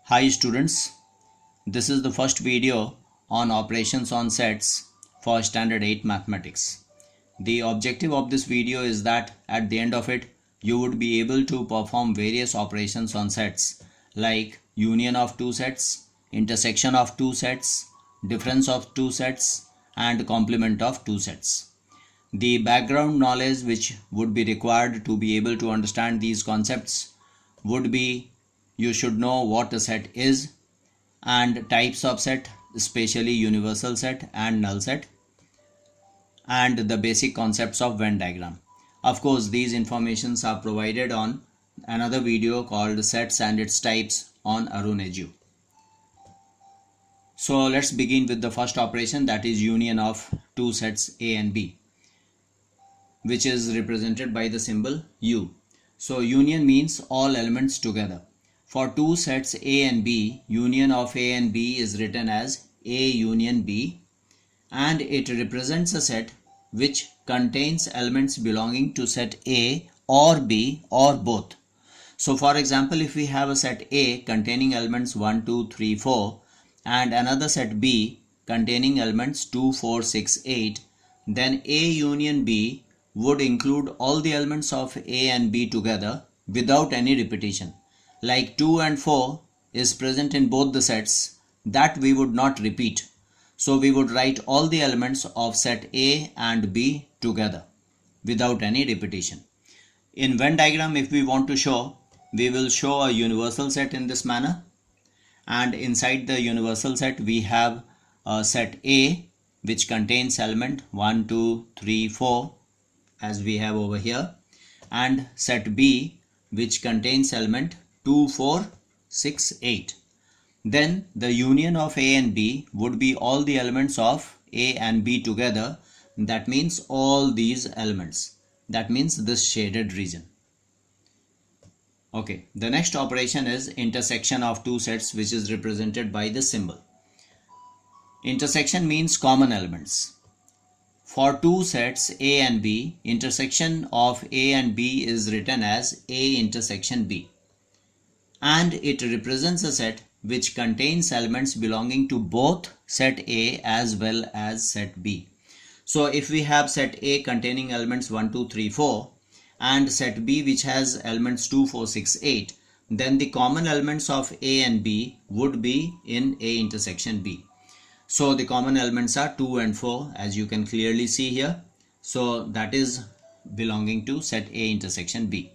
Hi students, this is the first video on operations on sets for standard 8 mathematics. The objective of this video is that at the end of it you would be able to perform various operations on sets like union of two sets, intersection of two sets, difference of two sets and complement of two sets. The background knowledge which would be required to be able to understand these concepts would be you should know what a set is and types of set, especially universal set and null set, and the basic concepts of Venn diagram. Of course, these informations are provided on another video called Sets and Its Types on Arun Edu. So let's begin with the first operation, that is union of two sets A and B, which is represented by the symbol U. So union means all elements together. For two sets A and B, union of A and B is written as A union B, and it represents a set which contains elements belonging to set A or B or both. So for example, if we have a set A containing elements 1, 2, 3, 4 and another set B containing elements 2, 4, 6, 8, then A union B would include all the elements of A and B together without any repetition. Like 2 and 4 is present in both the sets, that we would not repeat. So we would write all the elements of set A and B together without any repetition. In Venn diagram, if we want to show, we will show a universal set in this manner, and inside the universal set we have a set A which contains element 1, 2, 3, 4 as we have over here, and set B which contains element 2, 4, 6, 8. Then the union of A and B would be all the elements of A and B together. That means all these elements. That means this shaded region. Okay, the next operation is intersection of two sets, which is represented by this symbol. Intersection means common elements. For two sets A and B, intersection of A and B is written as A intersection B, and it represents a set which contains elements belonging to both set A as well as set B. So if we have set A containing elements 1, 2, 3, 4 and set B which has elements 2, 4, 6, 8, then the common elements of A and B would be in A intersection B. So the common elements are 2 and 4 as you can clearly see here. So that is belonging to set A intersection B.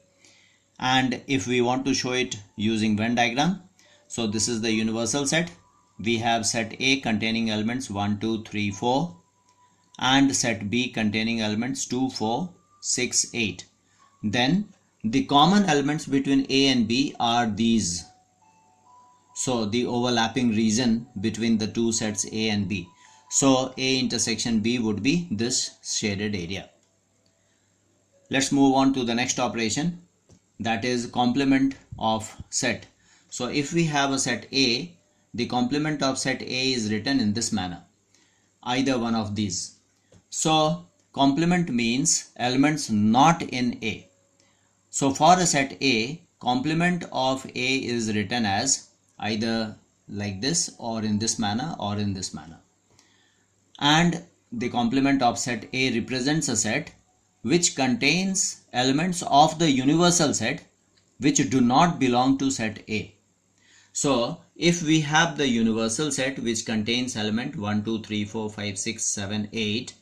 And if we want to show it using Venn diagram, so this is the universal set. We have set A containing elements 1, 2, 3, 4 and set B containing elements 2, 4, 6, 8. Then the common elements between A and B are these. So the overlapping region between the two sets A and B. So A intersection B would be this shaded area. Let's move on to the next operation, that is complement of set. So if we have a set A, the complement of set A is written in this manner, either one of these. So complement means elements not in A. So for a set A, complement of A is written as either like this or in this manner or in this manner. And the complement of set A represents a set which contains elements of the universal set which do not belong to set A. So if we have the universal set which contains element 1, 2, 3, 4, 5, 6, 7, 8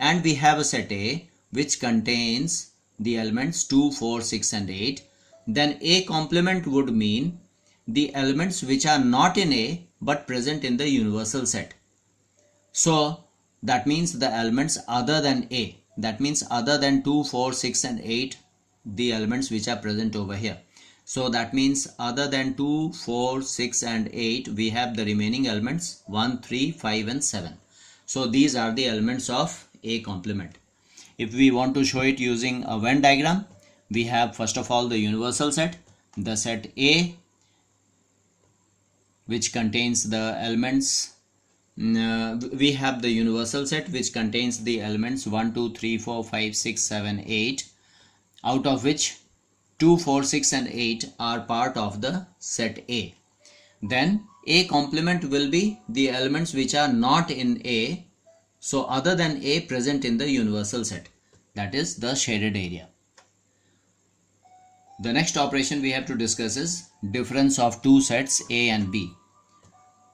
and we have a set A which contains the elements 2, 4, 6 and 8, then A complement would mean the elements which are not in A but present in the universal set. So that means the elements other than A, that means other than 2, 4, 6 and 8, the elements which are present over here. So that means other than 2, 4, 6 and 8, we have the remaining elements 1, 3, 5 and 7. So these are the elements of A complement. If we want to show it using a Venn diagram, we have first of all the universal set, the set A which contains the elements, we have the universal set which contains the elements 1, 2, 3, 4, 5, 6, 7, 8, out of which 2, 4, 6 and 8 are part of the set A. Then A complement will be the elements which are not in A, so other than A present in the universal set, that is the shaded area. The next operation we have to discuss is difference of two sets A and B,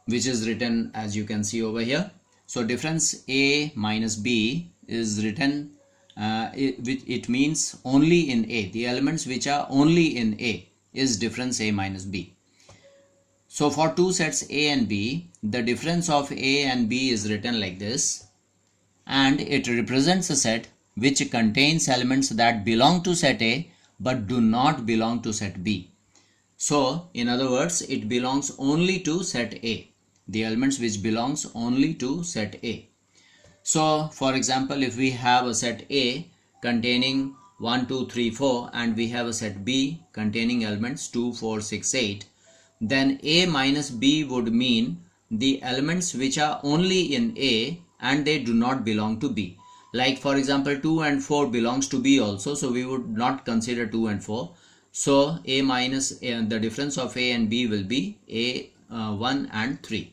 which is written as you can see over here. So difference A minus B is written, it means only in A. The elements which are only in A is difference A minus B. So for two sets A and B, the difference of A and B is written like this, and it represents a set which contains elements that belong to set A but do not belong to set B. So in other words, it belongs only to set A. The elements which belongs only to set A. So for example, if we have a set A containing 1, 2, 3, 4 and we have a set B containing elements 2, 4, 6, 8, then A minus B would mean the elements which are only in A and they do not belong to B. Like for example, 2 and 4 belongs to B also, so we would not consider 2 and 4. So A minus the difference of A and B will be A1 and 3.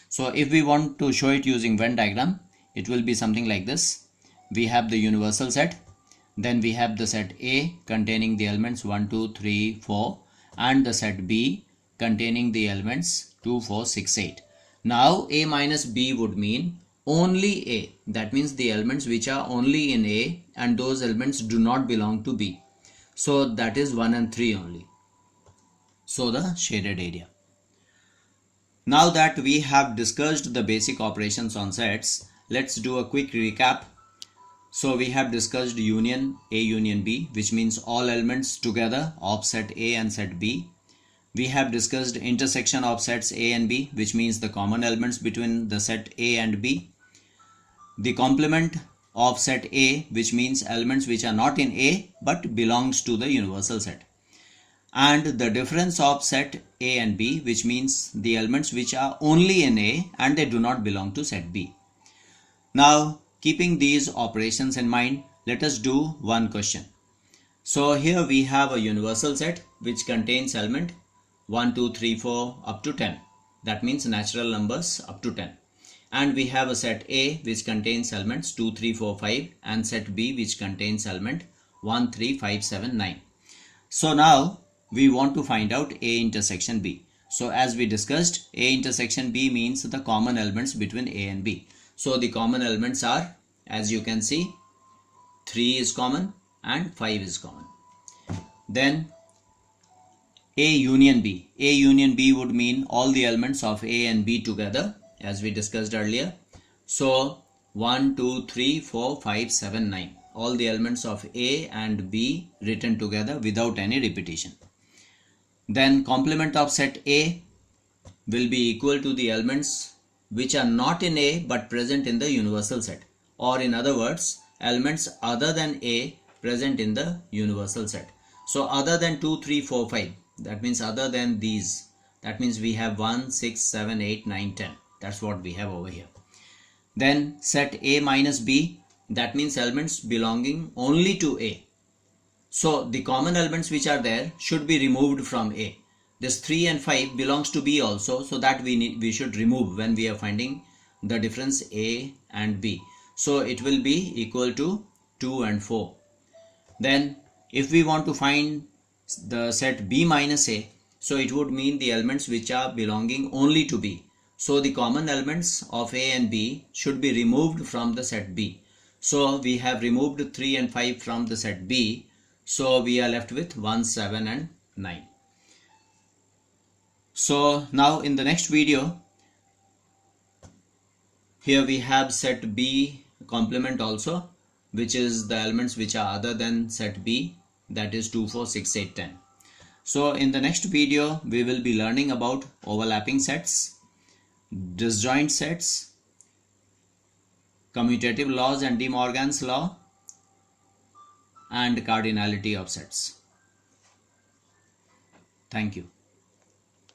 So if we want to show it using Venn diagram, it will be something like this. We have the universal set, then we have the set A containing the elements 1, 2, 3, 4 and the set B containing the elements 2, 4, 6, 8. Now A minus B would mean only A, that means the elements which are only in A and those elements do not belong to B. So that is 1 and 3 only. So the shaded area. Now that we have discussed the basic operations on sets, let's do a quick recap. So we have discussed union A union B, which means all elements together of set A and set B. We have discussed intersection of sets A and B, which means the common elements between the set A and B. The complement of set A, which means elements which are not in A but belongs to the universal set. And the difference of set A and B, which means the elements which are only in A and they do not belong to set B. Now, keeping these operations in mind, let us do one question. So here we have a universal set which contains element 1, 2, 3, 4 up to 10. That means natural numbers up to 10. And we have a set A which contains elements 2, 3, 4, 5 and set B which contains element 1, 3, 5, 7, 9. So now we want to find out A intersection B. So as we discussed, A intersection B means the common elements between A and B. So the common elements are, as you can see, 3 is common and 5 is common. Then A union B. A union B would mean all the elements of A and B together, as we discussed earlier. So 1, 2, 3, 4, 5, 7, 9. All the elements of A and B written together without any repetition. Then complement of set A will be equal to the elements which are not in A but present in the universal set. Or in other words, elements other than A present in the universal set. So other than 2, 3, 4, 5. That means other than these. That means we have 1, 6, 7, 8, 9, 10. That's what we have over here. Then set A minus B. That means elements belonging only to A. So the common elements which are there should be removed from A. This 3 and 5 belongs to B also. So that we should remove when we are finding the difference A and B. So it will be equal to 2 and 4. Then if we want to find the set B minus A, so it would mean the elements which are belonging only to B. So the common elements of A and B should be removed from the set B. So we have removed 3 and 5 from the set B. So we are left with 1, 7 and 9. So now in the next video, here we have set B complement also, which is the elements which are other than set B, that is 2, 4, 6, 8, 10. So in the next video, we will be learning about overlapping sets, disjoint sets, commutative laws and De Morgan's law, and cardinality of sets. Thank you.